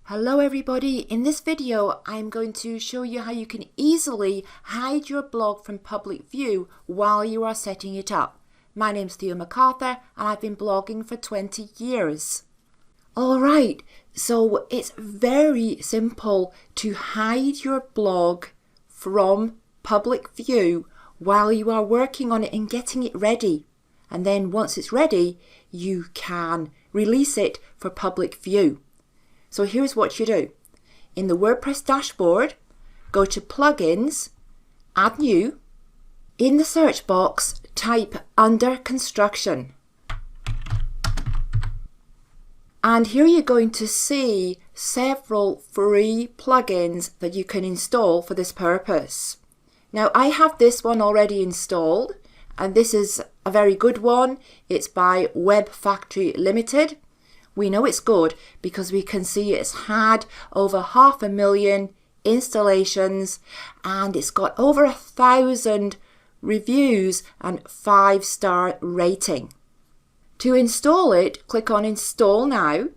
Hello everybody, in this video I'm going to show you how you can easily hide your blog from public view while you are setting it up. My name's Theo McArthur and I've been blogging for 20 years. Alright, so it's very simple to hide your blog from public view while you are working on it and getting it ready. And then once it's ready, you can release it for public view. So here's what you do. In the WordPress dashboard, go to Plugins, Add New. In the search box, type Under Construction. And here you're going to see several free plugins that you can install for this purpose. Now I have this one already installed, and this is a very good one. It's by Web Factory Limited. We know it's good because we can see it's had over 500,000 installations and it's got over 1,000 reviews and 5-star rating. To install it, click on Install Now.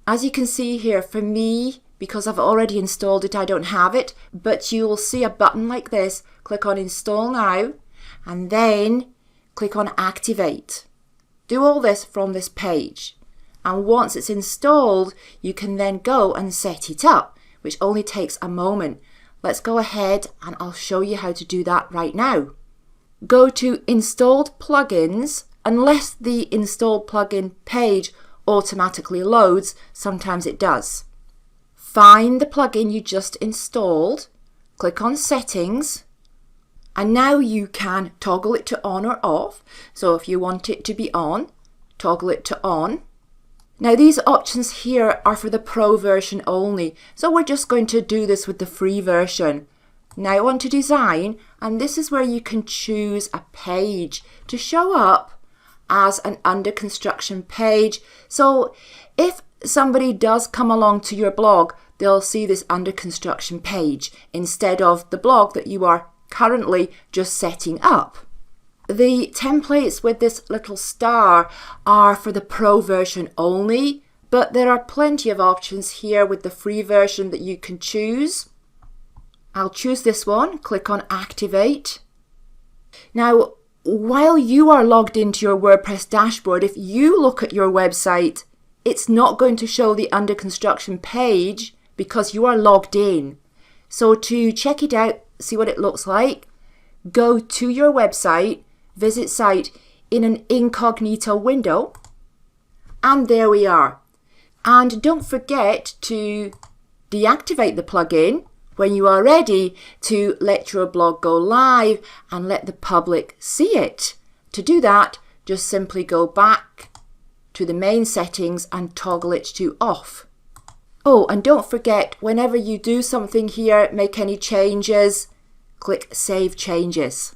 As you can see here, for me, because I've already installed it, I don't have it, but you'll see a button like this. Click on Install Now and then click on Activate. Do all this from this page. And once it's installed, you can then go and set it up, which only takes a moment. Let's go ahead and I'll show you how to do that right now. Go to Installed Plugins, unless the Installed Plugin page automatically loads, sometimes it does. Find the plugin you just installed, click on Settings, and now you can toggle it to on or off. So if you want it to be on, toggle it to on. Now these options here are for the pro version only, so we're just going to do this with the free version. Now on to design, and this is where you can choose a page to show up as an under construction page. So if somebody does come along to your blog, they'll see this under construction page instead of the blog that you are currently just setting up. The templates with this little star are for the pro version only, but there are plenty of options here with the free version that you can choose. I'll choose this one, click on Activate. Now, while you are logged into your WordPress dashboard, if you look at your website, it's not going to show the under construction page because you are logged in. So to check it out, see what it looks like, go to your website, visit site in an incognito window, and there we are. And don't forget to deactivate the plugin when you are ready to let your blog go live and let the public see it. To do that, just simply go back to the main settings and toggle it to off. Oh, and don't forget, whenever you do something here, make any changes, click Save Changes.